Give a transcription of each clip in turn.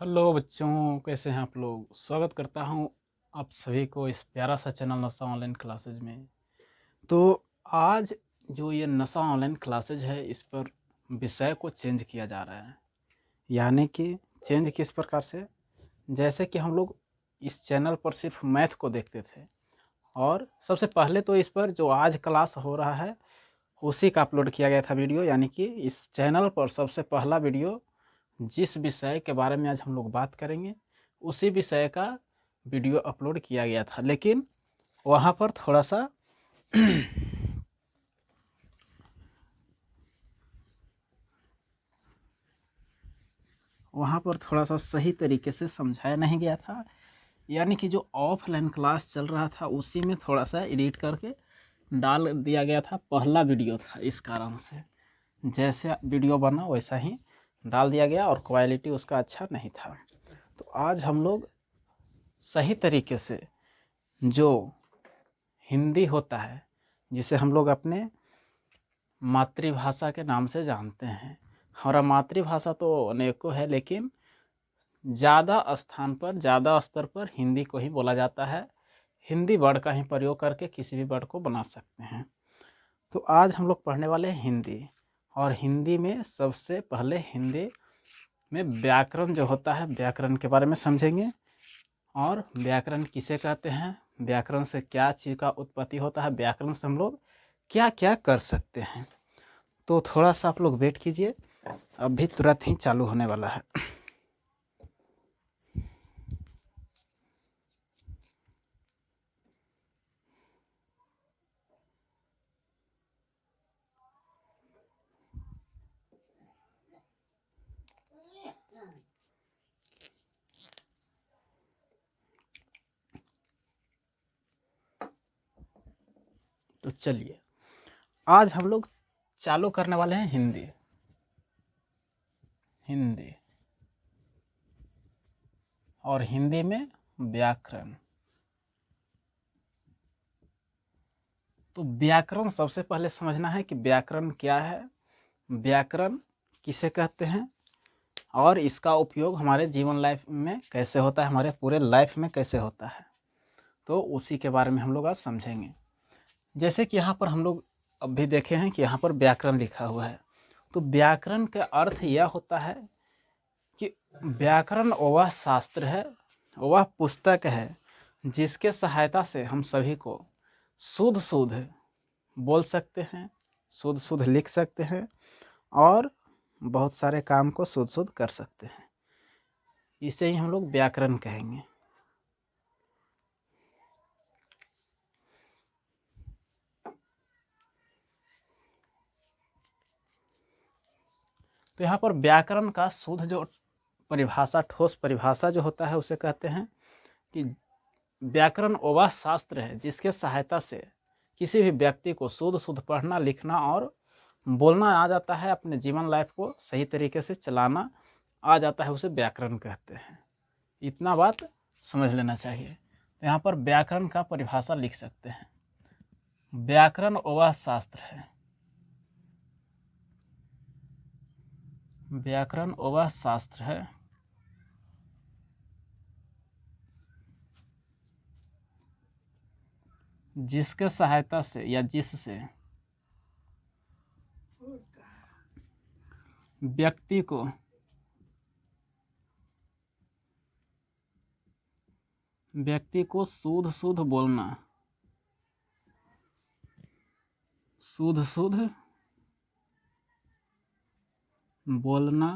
Hello बच्चों, कैसे हैं आप लोग। स्वागत करता हूं आप सभी को इस प्यारा सा चैनल नशा ऑनलाइन क्लासेज में। तो आज जो ये नशा ऑनलाइन क्लासेज है, इस पर विषय को चेंज किया जा रहा है। यानी कि चेंज किस प्रकार से, जैसे कि हम लोग इस चैनल पर सिर्फ मैथ को देखते थे, और सबसे पहले तो इस पर जो आज क्लास हो रहा है उसी का अपलोड किया गया था वीडियो। यानी कि इस चैनल पर सबसे पहला वीडियो जिस विषय के बारे में आज हम लोग बात करेंगे उसी विषय का वीडियो अपलोड किया गया था। लेकिन वहाँ पर थोड़ा सा सही तरीके से समझाया नहीं गया था। यानी कि जो ऑफलाइन क्लास चल रहा था उसी में थोड़ा सा एडिट करके डाल दिया गया था। पहला वीडियो था, इस कारण से जैसे वीडियो बना वैसा ही डाल दिया गया और क्वालिटी उसका अच्छा नहीं था। तो आज हम लोग सही तरीके से जो हिंदी होता है, जिसे हम लोग अपने मातृभाषा के नाम से जानते हैं। हमारा मातृभाषा तो अनेकों है, लेकिन ज़्यादा स्थान पर, ज़्यादा स्तर पर हिंदी को ही बोला जाता है। हिंदी वर्ड का ही प्रयोग करके किसी भी वर्ड को बना सकते हैं। तो आज हम लोग पढ़ने वाले हैं हिंदी, और हिंदी में सबसे पहले हिंदी में व्याकरण जो होता है, व्याकरण के बारे में समझेंगे। और व्याकरण किसे कहते हैं, व्याकरण से क्या चीज़ का उत्पत्ति होता है, व्याकरण से हम लोग क्या क्या कर सकते हैं। तो थोड़ा सा आप लोग वेट कीजिए, अभी तुरंत ही चालू होने वाला है। तो चलिए, आज हम लोग चालू करने वाले हैं हिंदी। हिंदी और हिंदी में व्याकरण। तो व्याकरण सबसे पहले समझना है कि व्याकरण क्या है, व्याकरण किसे कहते हैं, और इसका उपयोग हमारे जीवन लाइफ में कैसे होता है, हमारे पूरे लाइफ में कैसे होता है। तो उसी के बारे में हम लोग आज समझेंगे। जैसे कि यहाँ पर हम लोग अभी देखे हैं कि यहाँ पर व्याकरण लिखा हुआ है। तो व्याकरण का अर्थ यह होता है कि व्याकरण वह शास्त्र है, वह पुस्तक है जिसके सहायता से हम सभी को शुद्ध शुद्ध बोल सकते हैं, शुद्ध शुद्ध लिख सकते हैं, और बहुत सारे काम को शुद्ध शुद्ध कर सकते हैं। इसे ही हम लोग व्याकरण कहेंगे। तो यहाँ पर व्याकरण का शुद्ध जो परिभाषा, ठोस परिभाषा जो होता है, उसे कहते हैं कि व्याकरण वह शास्त्र है जिसके सहायता से किसी भी व्यक्ति को शुद्ध शुद्ध पढ़ना, लिखना और बोलना आ जाता है, अपने जीवन लाइफ को सही तरीके से चलाना आ जाता है, उसे व्याकरण कहते हैं। इतना बात समझ लेना चाहिए। तो यहाँ पर व्याकरण का परिभाषा लिख सकते हैं। व्याकरण वह शास्त्र है, व्याकरण वह शास्त्र है जिसके सहायता से या जिससे व्यक्ति को शुद्ध शुद्ध बोलना, शुद्ध शुद्ध बोलना,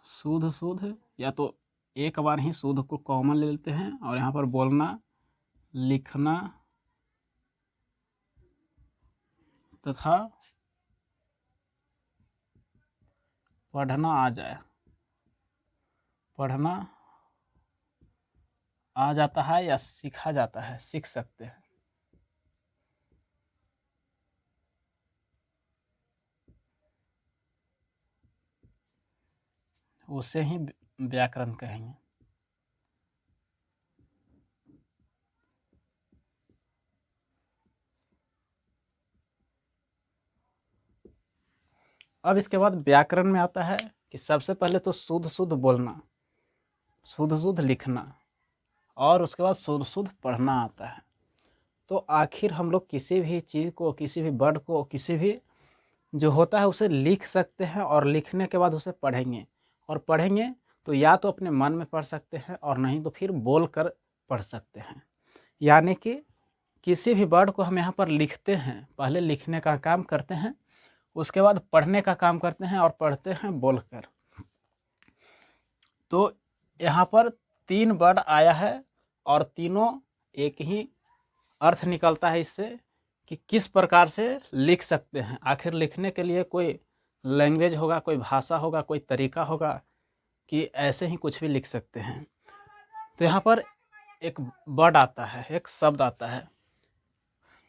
शुद्ध शुद्ध, या तो एक बार ही शुद्ध को कॉमन ले लेते हैं और यहाँ पर बोलना, लिखना तथा पढ़ना आ जाए, पढ़ना आ जाता है या सीखा जाता है, सीख सकते हैं। उसे ही व्याकरण कहेंगे। अब इसके बाद व्याकरण में आता है कि सबसे पहले तो शुद्ध शुद्ध बोलना, शुद्ध शुद्ध लिखना, और उसके बाद शुद्ध शुद्ध पढ़ना आता है। तो आखिर हम लोग किसी भी चीज़ को, किसी भी वर्ड को, किसी भी जो होता है उसे लिख सकते हैं, और लिखने के बाद उसे पढ़ेंगे, और पढ़ेंगे तो या तो अपने मन में पढ़ सकते हैं और नहीं तो फिर बोल कर पढ़ सकते हैं। यानी कि किसी भी वर्ड को हम यहाँ पर लिखते हैं, पहले लिखने का काम करते हैं, उसके बाद पढ़ने का काम करते हैं, और पढ़ते हैं बोलकर। तो यहाँ पर 3 वर्ड आया है और तीनों एक ही अर्थ निकलता है इससे कि किस प्रकार से लिख सकते हैं। आखिर लिखने के लिए कोई लैंग्वेज होगा, कोई भाषा होगा, कोई तरीका होगा कि ऐसे ही कुछ भी लिख सकते हैं। तो यहाँ पर एक वर्ड आता है, एक शब्द आता है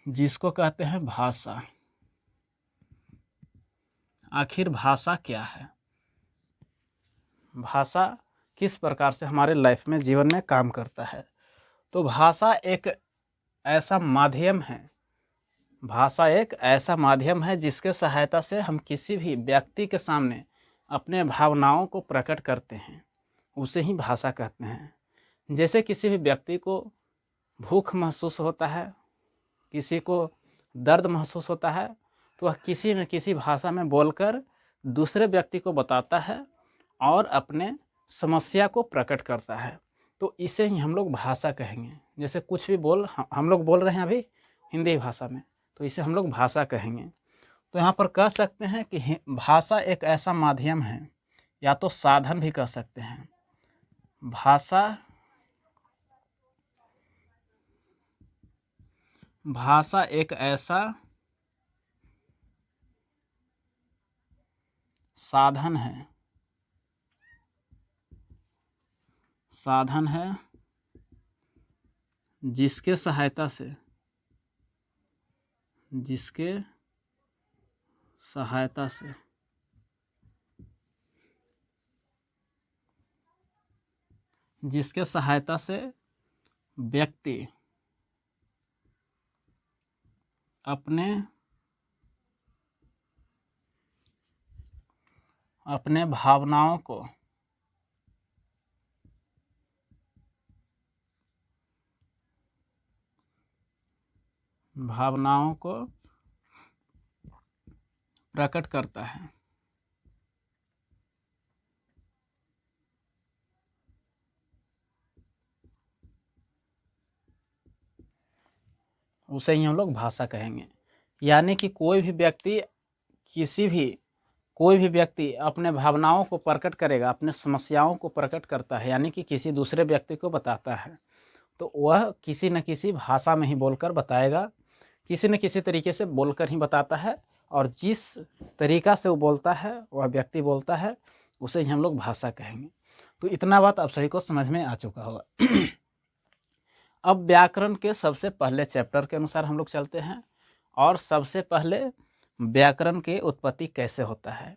जिसको कहते हैं भाषा। आखिर भाषा क्या है? भाषा किस प्रकार से हमारे लाइफ में, जीवन में काम करता है? तो भाषा एक ऐसा माध्यम है, भाषा एक ऐसा माध्यम है जिसके सहायता से हम किसी भी व्यक्ति के सामने अपने भावनाओं को प्रकट करते हैं, उसे ही भाषा कहते हैं। जैसे किसी भी व्यक्ति को भूख महसूस होता है, किसी को दर्द महसूस होता है, तो वह किसी न किसी भाषा में बोलकर दूसरे व्यक्ति को बताता है और अपने समस्या को प्रकट करता है। तो इसे ही हम लोग भाषा कहेंगे। जैसे कुछ भी हम लोग बोल रहे हैं अभी हिंदी भाषा में, तो इसे हम लोग भाषा कहेंगे। तो यहाँ पर कह सकते हैं कि भाषा एक ऐसा माध्यम है, या तो साधन भी कह सकते हैं। भाषा एक ऐसा साधन है जिसके सहायता से व्यक्ति अपने भावनाओं को प्रकट करता है। उसे ही हम लोग भाषा कहेंगे। यानी कि कोई भी व्यक्ति अपने भावनाओं को प्रकट करेगा, अपने समस्याओं को प्रकट करता है, यानी कि किसी दूसरे व्यक्ति को बताता है, तो वह किसी न किसी भाषा में ही बोलकर बताएगा, किसी न किसी तरीके से बोलकर ही बताता है। और जिस तरीका से वो बोलता है, वह व्यक्ति बोलता है, उसे ही हम लोग भाषा कहेंगे। तो इतना बात आप सभी को समझ में आ चुका होगा। अब व्याकरण के सबसे पहले चैप्टर के अनुसार हम लोग चलते हैं, और सबसे पहले व्याकरण की उत्पत्ति कैसे होता है,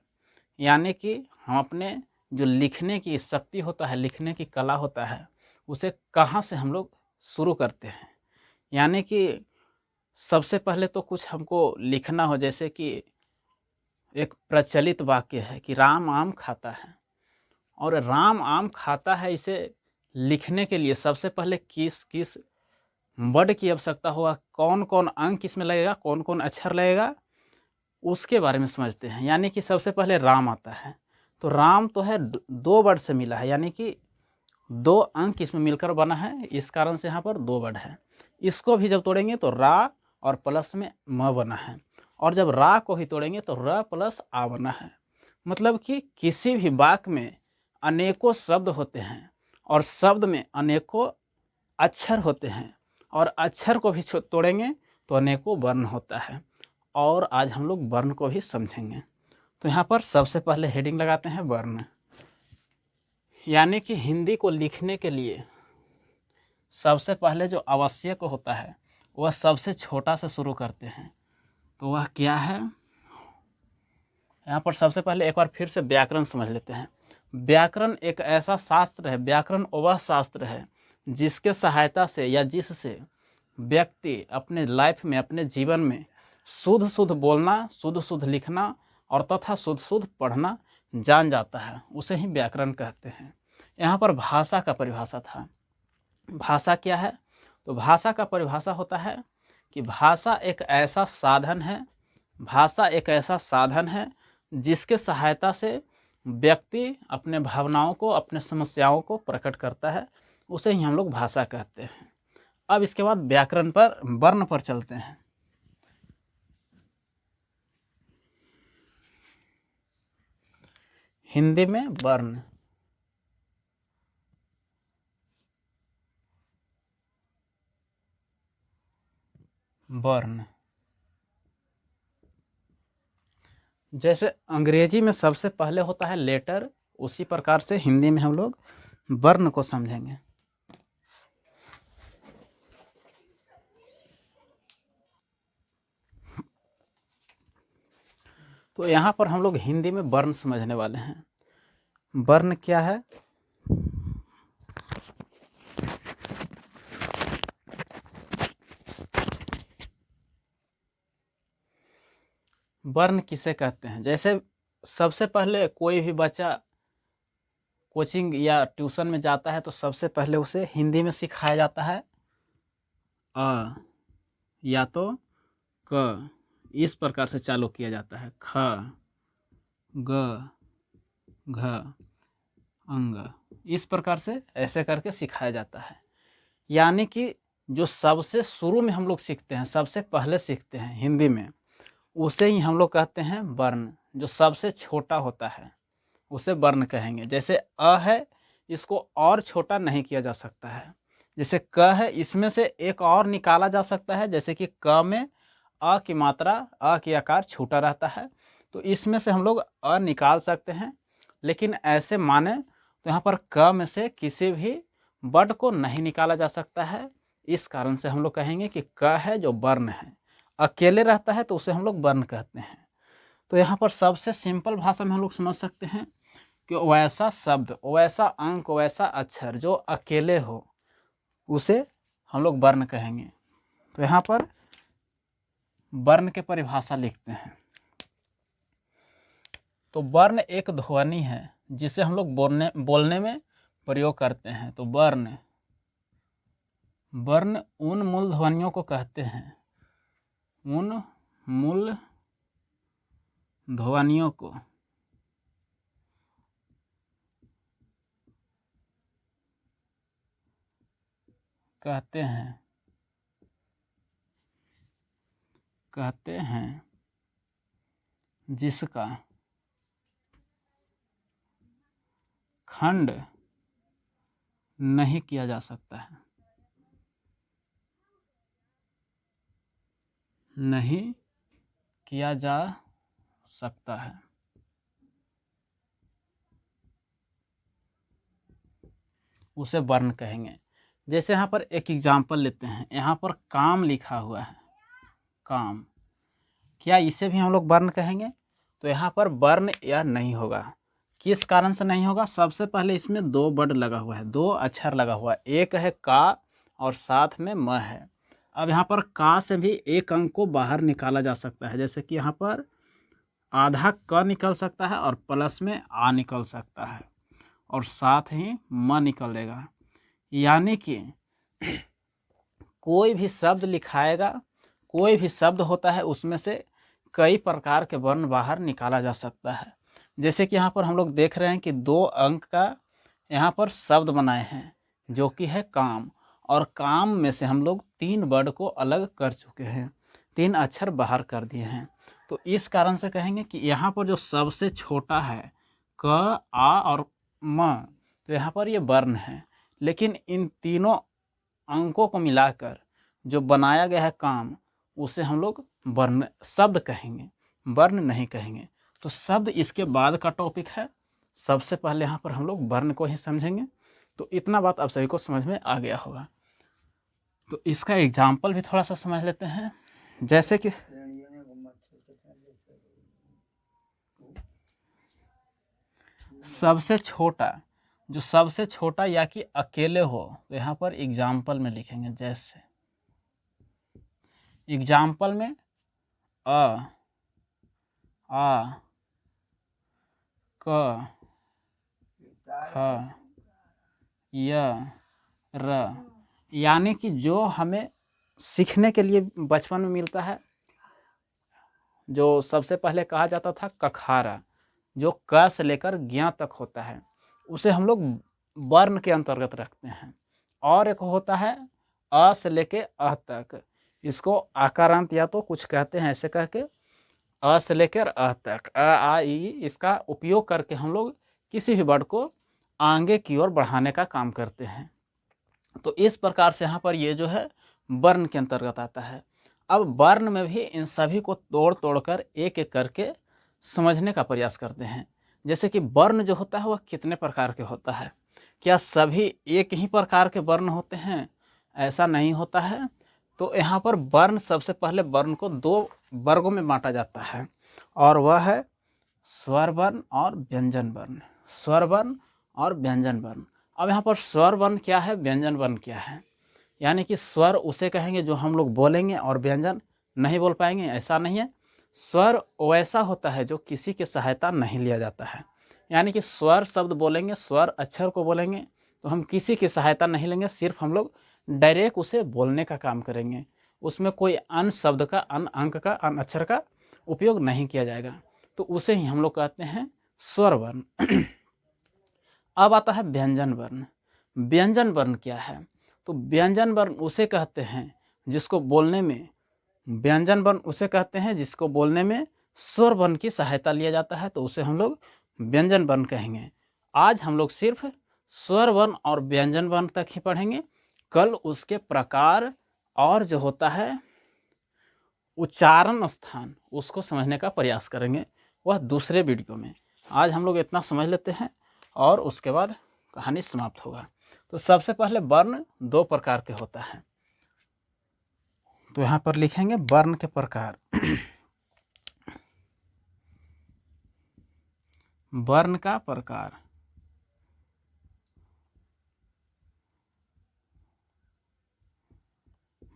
यानी कि हम अपने जो लिखने की शक्ति होता है, लिखने की कला होता है, उसे कहाँ से हम लोग शुरू करते हैं। यानी कि सबसे पहले तो कुछ हमको लिखना हो, जैसे कि एक प्रचलित वाक्य है कि राम आम खाता है, और राम आम खाता है, इसे लिखने के लिए सबसे पहले किस वर्ड की आवश्यकता होगा, कौन कौन अंक इसमें लगेगा, कौन कौन अक्षर लगेगा, उसके बारे में समझते हैं। यानी कि सबसे पहले राम आता है, तो राम तो है 2 वर्ड से मिला है, यानी कि 2 अंक इसमें मिलकर बना है, इस कारण से यहाँ पर 2 वर्ड है। इसको भी जब तोड़ेंगे तो रा और प्लस में म बना है, और जब रा को ही तोड़ेंगे तो र प्लस आ बना है। मतलब कि किसी भी वाक्य में अनेकों शब्द होते हैं, और शब्द में अनेकों अक्षर होते हैं, और अक्षर को भी तोड़ेंगे तो अनेकों वर्ण होता है। और आज हम लोग वर्ण को भी समझेंगे। तो यहाँ पर सबसे पहले हेडिंग लगाते हैं वर्ण। यानी कि हिंदी को लिखने के लिए सबसे पहले जो आवश्यक होता है वह सबसे छोटा से शुरू करते हैं। तो वह क्या है? यहाँ पर सबसे पहले एक बार फिर से व्याकरण समझ लेते हैं। व्याकरण एक ऐसा शास्त्र है, व्याकरण वह शास्त्र है जिसके सहायता से या जिससे व्यक्ति अपने लाइफ में, अपने जीवन में शुद्ध शुद्ध बोलना, शुद्ध शुद्ध लिखना और तथा शुद्ध शुद्ध पढ़ना जान जाता है, उसे ही व्याकरण कहते हैं। यहाँ पर भाषा का परिभाषा था। भाषा क्या है? तो भाषा का परिभाषा होता है कि भाषा एक ऐसा साधन है, भाषा एक ऐसा साधन है जिसके सहायता से व्यक्ति अपने भावनाओं को, अपने समस्याओं को प्रकट करता है, उसे ही हम लोग भाषा कहते हैं। अब इसके बाद व्याकरण पर, वर्ण पर चलते हैं। हिंदी में वर्ण, वर्ण जैसे अंग्रेजी में सबसे पहले होता है लेटर, उसी प्रकार से हिंदी में हम लोग वर्ण को समझेंगे। तो यहाँ पर हम लोग हिंदी में वर्ण समझने वाले हैं। वर्ण क्या है? वर्ण किसे कहते हैं? जैसे सबसे पहले कोई भी बच्चा कोचिंग या ट्यूशन में जाता है तो सबसे पहले उसे हिंदी में सिखाया जाता है अ या तो क, इस प्रकार से चालू किया जाता है। ख, ग, घ, अंग, इस प्रकार से ऐसे करके सिखाया जाता है। यानी कि जो सबसे शुरू में हम लोग सीखते हैं, सबसे पहले सीखते हैं हिंदी में, उसे ही हम लोग कहते हैं वर्ण। जो सबसे छोटा होता है उसे वर्ण कहेंगे। जैसे अ है, इसको और छोटा नहीं किया जा सकता है। जैसे क है, इसमें से एक और निकाला जा सकता है, जैसे कि क में अ की मात्रा, अ की आकार छोटा रहता है, तो इसमें से हम लोग अ निकाल सकते हैं। लेकिन ऐसे माने तो यहाँ पर क में से किसी भी वर्ड को नहीं निकाला जा सकता है। इस कारण से हम लोग कहेंगे कि क है जो वर्ण है, अकेले रहता है तो उसे हम लोग वर्ण कहते हैं। तो यहाँ पर सबसे सिंपल भाषा में हम लोग समझ सकते हैं कि वैसा शब्द, वैसा अंक, वैसा अक्षर जो अकेले हो, उसे हम लोग वर्ण कहेंगे। तो यहाँ पर वर्ण के परिभाषा लिखते हैं। तो वर्ण एक ध्वनि है जिसे हम लोग बोलने में प्रयोग करते हैं। तो वर्ण, वर्ण उन मूल ध्वनियों को कहते हैं, उन मूल ध्वनियों को कहते हैं जिसका खंड नहीं किया जा सकता है, नहीं किया जा सकता है। उसे वर्ण कहेंगे। जैसे यहाँ पर एक एग्जाम्पल लेते हैं, यहाँ पर काम लिखा हुआ है, काम, क्या इसे भी हम लोग वर्ण कहेंगे? तो यहाँ पर वर्ण या नहीं होगा। किस कारण से नहीं होगा? सबसे पहले इसमें दो वर्ड लगा हुआ है, दो अक्षर लगा हुआ है, एक है का और साथ में म है। अब यहाँ पर का से भी एक अंक को बाहर निकाला जा सकता है, जैसे कि यहाँ पर आधा क निकल सकता है और प्लस में आ निकल सकता है और साथ ही म निकलेगा। यानी कि कोई भी शब्द लिखाएगा, कोई भी शब्द होता है, उसमें से कई प्रकार के वर्ण बाहर निकाला जा सकता है। जैसे कि यहाँ पर हम लोग देख रहे हैं कि 2 अंक का यहाँ पर शब्द बनाए हैं जो कि है काम, और काम में से हम लोग 3 वर्ड को अलग कर चुके हैं, 3 अक्षर बाहर कर दिए हैं। तो इस कारण से कहेंगे कि यहाँ पर जो सबसे छोटा है क, आ और म, तो यहाँ पर ये वर्ण है। लेकिन इन तीनों अंकों को मिलाकर जो बनाया गया है काम, उसे हम लोग वर्ण शब्द कहेंगे, वर्ण नहीं कहेंगे। तो शब्द इसके बाद का टॉपिक है। सबसे पहले यहाँ पर हम लोग वर्ण को ही समझेंगे। तो इतना बात आप सभी को समझ में आ गया होगा। तो इसका एग्जाम्पल भी थोड़ा सा समझ लेते हैं। जैसे कि सबसे छोटा, जो सबसे छोटा या कि अकेले हो, तो यहाँ पर एग्जाम्पल में लिखेंगे। जैसे एग्जाम्पल में अ, आ, क ख य र, यानी कि जो हमें सीखने के लिए बचपन में मिलता है, जो सबसे पहले कहा जाता था कखारा, जो क से लेकर ज्ञ तक होता है, उसे हम लोग वर्ण के अंतर्गत रखते हैं। और एक होता है अ से लेके अ तक, इसको आकारांत या तो कुछ कहते हैं ऐसे कह के, अ से लेकर अ तक, अ आ इ, इसका उपयोग करके हम लोग किसी भी वर्ड को आगे की ओर बढ़ाने का काम करते हैं। तो इस प्रकार से यहाँ पर ये जो है वर्ण के अंतर्गत आता है। अब वर्ण में भी इन सभी को तोड़ तोड़ कर एक एक करके समझने का प्रयास करते हैं। जैसे कि वर्ण जो होता है वह कितने प्रकार के होता है, क्या सभी एक ही प्रकार के वर्ण होते हैं? ऐसा नहीं होता है। तो यहाँ पर वर्ण, सबसे पहले वर्ण को दो वर्गों में बांटा जाता है, और वह है स्वर वर्ण और व्यंजन वर्ण। स्वर वर्ण और व्यंजन वर्ण। अब यहाँ पर स्वर वर्ण क्या है, व्यंजन वर्ण क्या है? यानी कि स्वर उसे कहेंगे जो हम लोग बोलेंगे और व्यंजन नहीं बोल पाएंगे, ऐसा नहीं है। स्वर वैसा होता है जो किसी की सहायता नहीं लिया जाता है। यानी कि स्वर शब्द बोलेंगे, स्वर अक्षर को बोलेंगे तो हम किसी की सहायता नहीं लेंगे, सिर्फ हम लोग डायरेक्ट उसे बोलने का काम करेंगे। उसमें कोई अन्य शब्द का, अन्य अंक का, अन्य अक्षर का उपयोग नहीं किया जाएगा, तो उसे ही हम लोग कहते हैं स्वर वर्ण। अब आता है व्यंजन वर्ण। व्यंजन वर्ण क्या है? तो व्यंजन वर्ण उसे कहते हैं जिसको बोलने में, व्यंजन वर्ण उसे कहते हैं जिसको बोलने में स्वर वर्ण की सहायता लिया जाता है, तो उसे हम लोग व्यंजन वर्ण कहेंगे। आज हम लोग सिर्फ स्वर वर्ण और व्यंजन वर्ण तक ही पढ़ेंगे। कल उसके प्रकार और जो होता है उच्चारण स्थान, उसको समझने का प्रयास करेंगे, वह दूसरे वीडियो में। आज हम लोग इतना समझ लेते हैं और उसके बाद कहानी समाप्त होगा। तो सबसे पहले वर्ण दो प्रकार के होता है, तो यहाँ पर लिखेंगे वर्ण के प्रकार। वर्ण का प्रकार।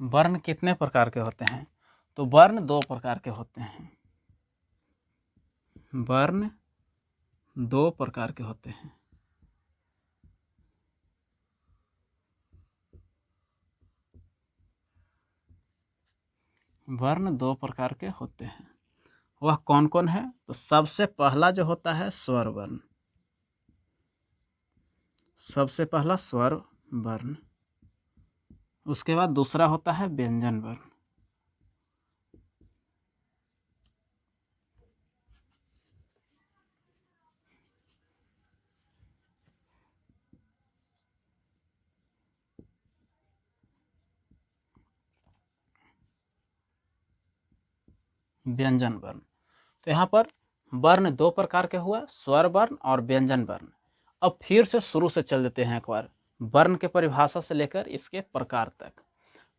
वर्ण कितने प्रकार के होते हैं? तो वर्ण दो प्रकार के होते हैं। वर्ण दो प्रकार के होते हैं। वर्ण दो प्रकार के होते हैं, वह कौन कौन है? तो सबसे पहला जो होता है स्वर वर्ण। सबसे पहला स्वर वर्ण। उसके बाद दूसरा होता है व्यंजन वर्ण। व्यंजन वर्ण। तो यहाँ पर वर्ण दो प्रकार के हुआ, स्वर वर्ण और व्यंजन वर्ण। अब फिर से शुरू से चल देते हैं एक बार, वर्ण के परिभाषा से लेकर इसके प्रकार तक।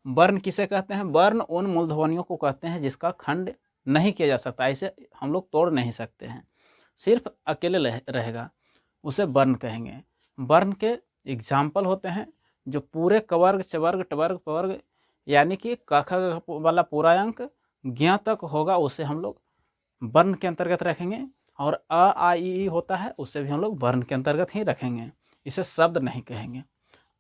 वर्ण किसे कहते हैं? वर्ण उन मूलध्वनियों को कहते हैं जिसका खंड नहीं किया जा सकता, इसे हम लोग तोड़ नहीं सकते हैं, सिर्फ अकेले रहेगा, उसे वर्ण कहेंगे। वर्ण के एग्जाम्पल होते हैं जो पूरे कवर्ग, चवर्ग, टवर्ग, पवर्ग, यानी कि क ख वाला पूरा अंक ज्ञ तक होगा, उसे हम लोग वर्ण के अंतर्गत रखेंगे। और अ आ इ ई होता है, उसे भी हम लोग वर्ण के अंतर्गत ही रखेंगे, इसे शब्द नहीं कहेंगे।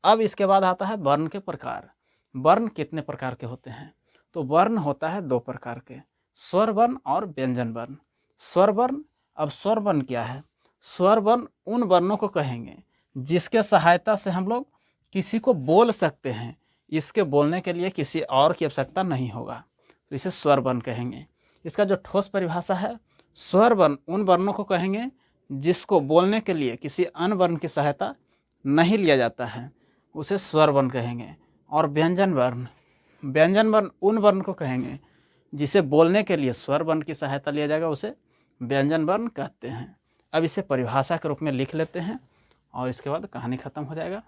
अब इसके बाद आता है वर्ण के प्रकार। वर्ण कितने प्रकार के होते हैं? तो वर्ण होता है दो प्रकार के, स्वर वर्ण और व्यंजन वर्ण। स्वर वर्ण, अब स्वर वर्ण क्या है? स्वर वर्ण उन वर्णों को कहेंगे जिसके सहायता से हम लोग किसी को बोल सकते हैं, इसके बोलने के लिए किसी और की आवश्यकता नहीं होगा, तो इसे स्वर वर्ण कहेंगे। इसका जो ठोस परिभाषा है, स्वर वर्ण उन वर्णों को कहेंगे जिसको बोलने के लिए किसी अन्य वर्ण की सहायता नहीं लिया जाता है, उसे स्वर वर्ण कहेंगे। और व्यंजन वर्ण, व्यंजन वर्ण उन वर्ण को कहेंगे जिसे बोलने के लिए स्वर वर्ण की सहायता लिया जाएगा, उसे व्यंजन वर्ण कहते हैं। अब इसे परिभाषा के रूप में लिख लेते हैं और इसके बाद कहानी खत्म हो जाएगा।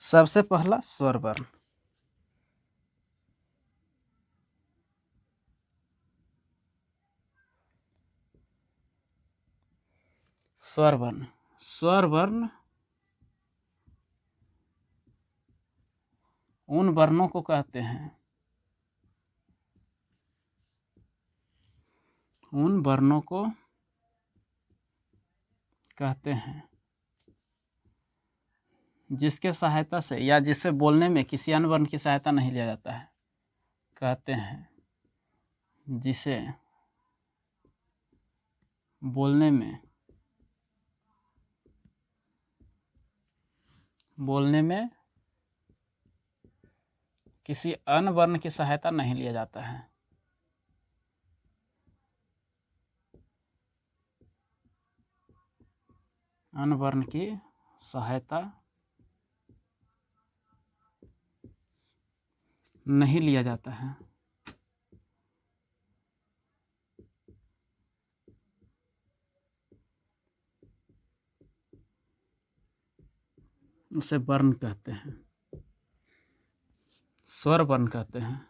सबसे पहला स्वर वर्ण। स्वर वर्ण, स्वर वर्ण उन वर्णों को कहते हैं, उन वर्णों को कहते हैं जिसके सहायता से या जिससे बोलने में किसी अन्य वर्ण की सहायता नहीं लिया जाता है, कहते हैं जिसे बोलने में किसी अन्य वर्ण की सहायता नहीं लिया जाता है। अन्य वर्ण की सहायता नहीं लिया जाता है। उसे वर्ण कहते हैं, स्वर वर्ण कहते हैं।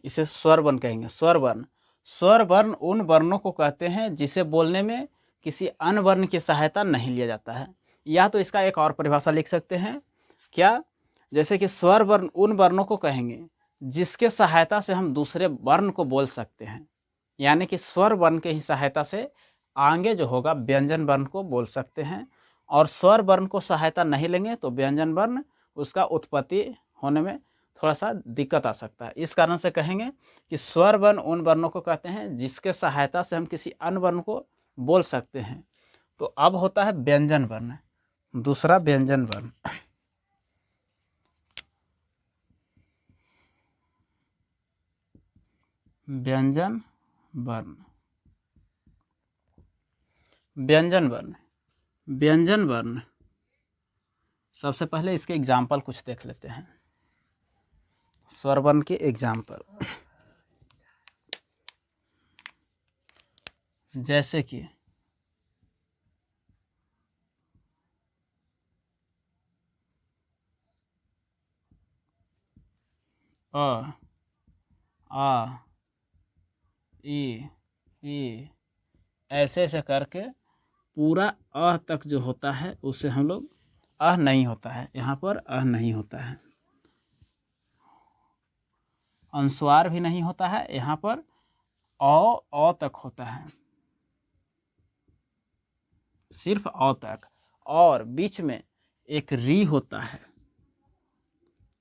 इसे स्वर वर्ण कहेंगे। स्वर वर्ण, स्वर वर्ण उन वर्णों को कहते हैं जिसे बोलने में किसी अन्य वर्ण की सहायता नहीं लिया जाता है। या तो इसका एक और परिभाषा लिख सकते हैं, क्या? जैसे कि स्वर वर्ण उन वर्णों को कहेंगे जिसके सहायता से हम दूसरे वर्ण को बोल सकते हैं, यानी कि स्वर वर्ण के ही सहायता से आगे जो होगा व्यंजन वर्ण को बोल सकते हैं, और स्वर वर्ण को सहायता नहीं लेंगे तो व्यंजन वर्ण उसका उत्पत्ति होने में थोड़ा सा दिक्कत आ सकता है। इस कारण से कहेंगे कि स्वर वर्ण उन वर्णों को कहते हैं जिसके सहायता से हम किसी अन्य वर्ण को बोल सकते हैं। तो अब होता है व्यंजन वर्ण, दूसरा व्यंजन वर्ण। व्यंजन वर्ण, व्यंजन वर्ण, व्यंजन वर्ण। सबसे पहले इसके एग्जाम्पल कुछ देख लेते हैं, स्वर वर्ण के एग्जाम्पल। जैसे कि अ, आ, ई, ऐसे ऐसे करके पूरा अ तक जो होता है उसे हम लोग अह नहीं होता है, यहाँ पर अह नहीं होता है। अनुस्वार भी नहीं होता है, यहाँ पर अ तक होता है, सिर्फ अ तक, और बीच में एक री होता है,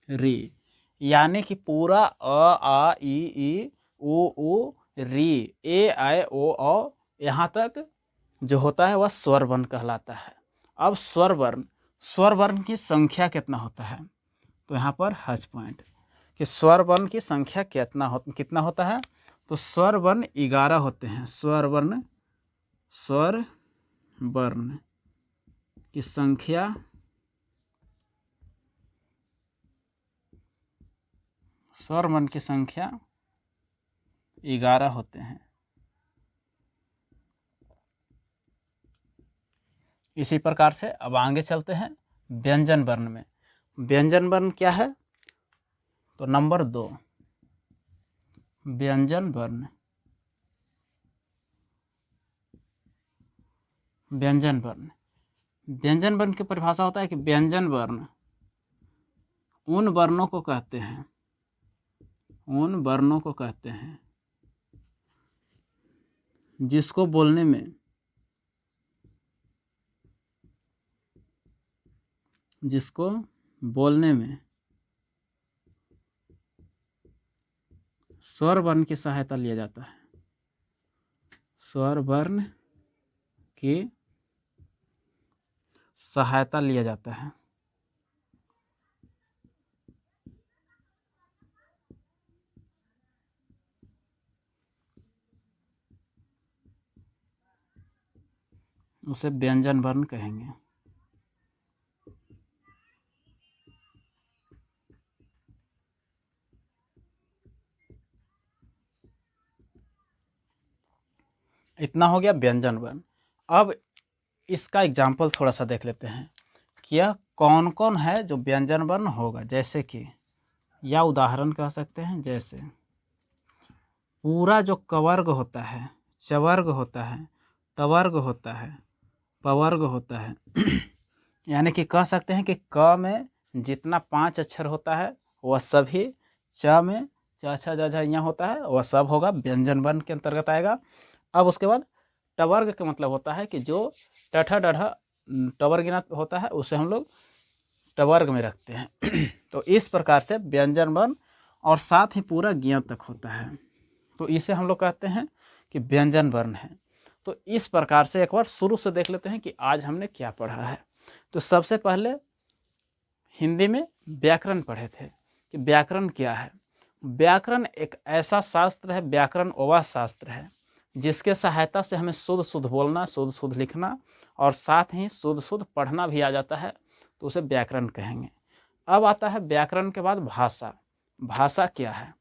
री, यानी कि पूरा अ आ ई उ री, ए आई ओ औ यहाँ तक जो होता है वह स्वर वर्ण कहलाता है। अब स्वर वर्ण, स्वर वर्ण की संख्या कितना होता है, तो यहाँ पर हज पॉइंट कि स्वर वर्ण की संख्या कितना होता है, तो स्वर वर्ण 11 होते हैं। स्वर वर्ण की संख्या स्वर वर्ण की संख्या 11 होते हैं। इसी प्रकार से अब आगे चलते हैं व्यंजन वर्ण में। व्यंजन वर्ण क्या है, तो नंबर 2 व्यंजन वर्ण। व्यंजन वर्ण, व्यंजन वर्ण की परिभाषा होता है कि व्यंजन वर्ण उन वर्णों को कहते हैं, उन वर्णों को कहते हैं जिसको बोलने में स्वर वर्ण की सहायता लिया जाता है, स्वर वर्ण की सहायता लिया जाता है। उसे व्यंजन वर्ण कहेंगे। इतना हो गया व्यंजन वर्ण। अब इसका एग्जाम्पल थोड़ा सा देख लेते हैं कि यह कौन कौन है जो व्यंजन वर्ण होगा। जैसे कि या उदाहरण कह सकते हैं। जैसे पूरा जो कवर्ग होता है, चवर्ग होता है, टवर्ग होता है, पवर्ग होता है यानी कि कह सकते हैं कि क में जितना 5 अक्षर होता है वह सभी, च में च छ ज झ यहाँ होता है वह सब होगा, व्यंजन वर्ण के अंतर्गत आएगा। अब उसके बाद टवर्ग का मतलब होता है कि जो टठ डढ़ टवर्गिना होता है उसे हम लोग टवर्ग में रखते हैं तो इस प्रकार से व्यंजन वर्ण और साथ ही पूरा ज्ञ तक होता है, तो इसे हम लोग कहते हैं कि व्यंजन वर्ण है। तो इस प्रकार से एक बार शुरू से देख लेते हैं कि आज हमने क्या पढ़ा है। तो सबसे पहले हिंदी में व्याकरण पढ़े थे कि व्याकरण क्या है। व्याकरण एक ऐसा शास्त्र है, व्याकरण वह शास्त्र है जिसके सहायता से हमें शुद्ध शुद्ध बोलना, शुद्ध शुद्ध लिखना और साथ ही शुद्ध शुद्ध पढ़ना भी आ जाता है, तो उसे व्याकरण कहेंगे। अब आता है व्याकरण के बाद भाषा। भाषा क्या है?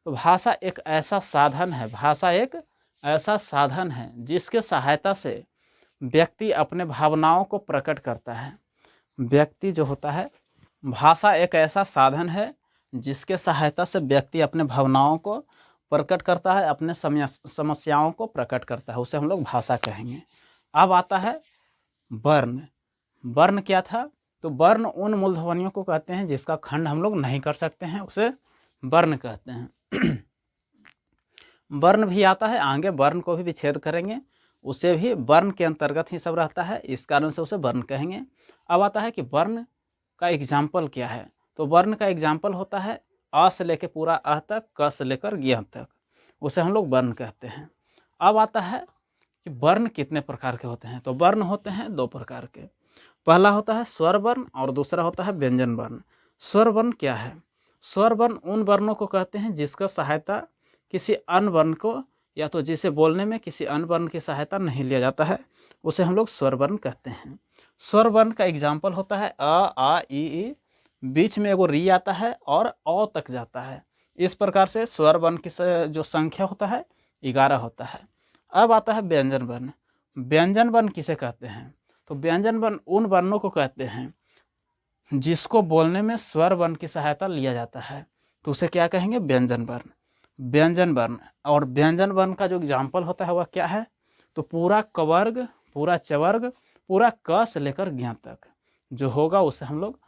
तो भाषा एक ऐसा साधन है, भाषा एक ऐसा साधन है जिसके सहायता से व्यक्ति अपने भावनाओं को प्रकट करता है। व्यक्ति जो होता है, भाषा एक ऐसा साधन है जिसके सहायता से व्यक्ति अपने भावनाओं को प्रकट करता है, अपने समस्याओं को प्रकट करता है, उसे हम लोग भाषा कहेंगे। अब आता है वर्ण। वर्ण क्या था? तो वर्ण उन मूलध्वनियों को कहते हैं जिसका खंड हम लोग नहीं कर सकते हैं, उसे वर्ण कहते हैं वर्ण भी आता है, आगे वर्ण को भी विच्छेद करेंगे, उसे भी वर्ण के अंतर्गत ही सब रहता है, इस कारण से उसे वर्ण कहेंगे। अब आता है कि वर्ण का एग्जाम्पल क्या है। तो वर्ण का एग्जाम्पल होता है अ से लेकर पूरा अ तक, क से लेकर ज्ञ तक, उसे हम लोग वर्ण कहते हैं। अब आता है कि वर्ण कितने प्रकार के होते हैं। तो वर्ण होते हैं 2 प्रकार के। पहला होता है स्वर वर्ण और दूसरा होता है व्यंजन वर्ण। स्वर वर्ण क्या है? स्वर वर्ण उन वर्णों को कहते हैं जिसका सहायता किसी अन्य वर्ण को, या तो जिसे बोलने में किसी अन्य वर्ण की सहायता नहीं लिया जाता है, उसे हम लोग स्वर वर्ण कहते हैं। स्वर वर्ण का एग्जाम्पल होता है अ, आ, ई, बीच में एगो री आता है और अ तक जाता है। इस प्रकार से स्वर वर्ण की जो संख्या होता है 11 होता है। अब आता है व्यंजन वर्ण। व्यंजन वर्ण किसे कहते हैं? तो व्यंजन वर्ण उन वर्णों को कहते हैं जिसको बोलने में स्वर वर्ण की सहायता लिया जाता है, तो उसे क्या कहेंगे? व्यंजन वर्ण। व्यंजन वर्ण और व्यंजन वर्ण का जो एग्जाम्पल होता है वह क्या है? तो पूरा कवर्ग, पूरा चवर्ग, पूरा क से लेकर ज्ञ तक जो होगा उसे हम लोग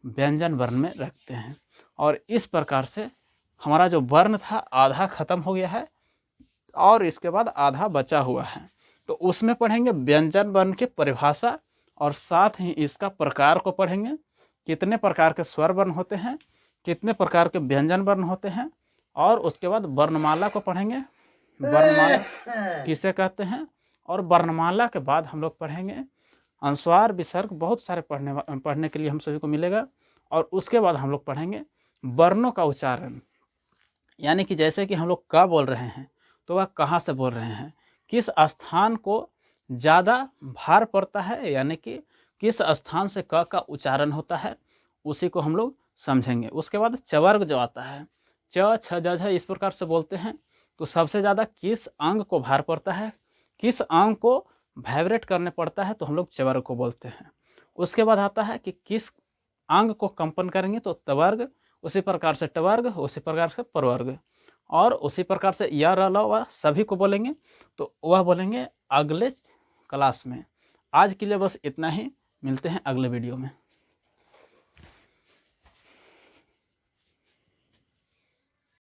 व्यंजन वर्ण में रखते हैं। और इस प्रकार से हमारा जो वर्ण था आधा खत्म हो गया है और इसके बाद आधा बचा हुआ है। तो उसमें पढ़ेंगे व्यंजन वर्ण की परिभाषा और साथ ही इसका प्रकार को पढ़ेंगे, कितने प्रकार के स्वर वर्ण होते हैं, कितने प्रकार के व्यंजन वर्ण होते हैं, और उसके बाद वर्णमाला को पढ़ेंगे, वर्णमाला किसे कहते हैं। और वर्णमाला के बाद हम लोग पढ़ेंगे अनुस्वार विसर्ग, बहुत सारे पढ़ने के लिए हम सभी को मिलेगा। और उसके बाद हम लोग पढ़ेंगे वर्णों का उच्चारण, यानी कि जैसे कि हम लोग क बोल रहे हैं तो वह कहाँ से बोल रहे हैं, किस स्थान को ज़्यादा भार पड़ता है, यानी कि किस स्थान से क का उच्चारण होता है, उसी को हम लोग समझेंगे। उसके बाद चवर्ग जो आता है, च छ ज झ इस प्रकार से बोलते हैं, तो सबसे ज़्यादा किस अंग को भार पड़ता है, किस अंग को वाइब्रेट करने पड़ता है, तो हम लोग चवर्ग को बोलते हैं। उसके बाद आता है कि किस अंग को कंपन करेंगे, तो तवर्ग, उसी प्रकार से टवर्ग, उसी प्रकार से परवर्ग, और उसी प्रकार से या र ल व सभी को बोलेंगे, तो वह बोलेंगे अगले क्लास में। आज के लिए बस इतना ही, मिलते हैं अगले वीडियो में।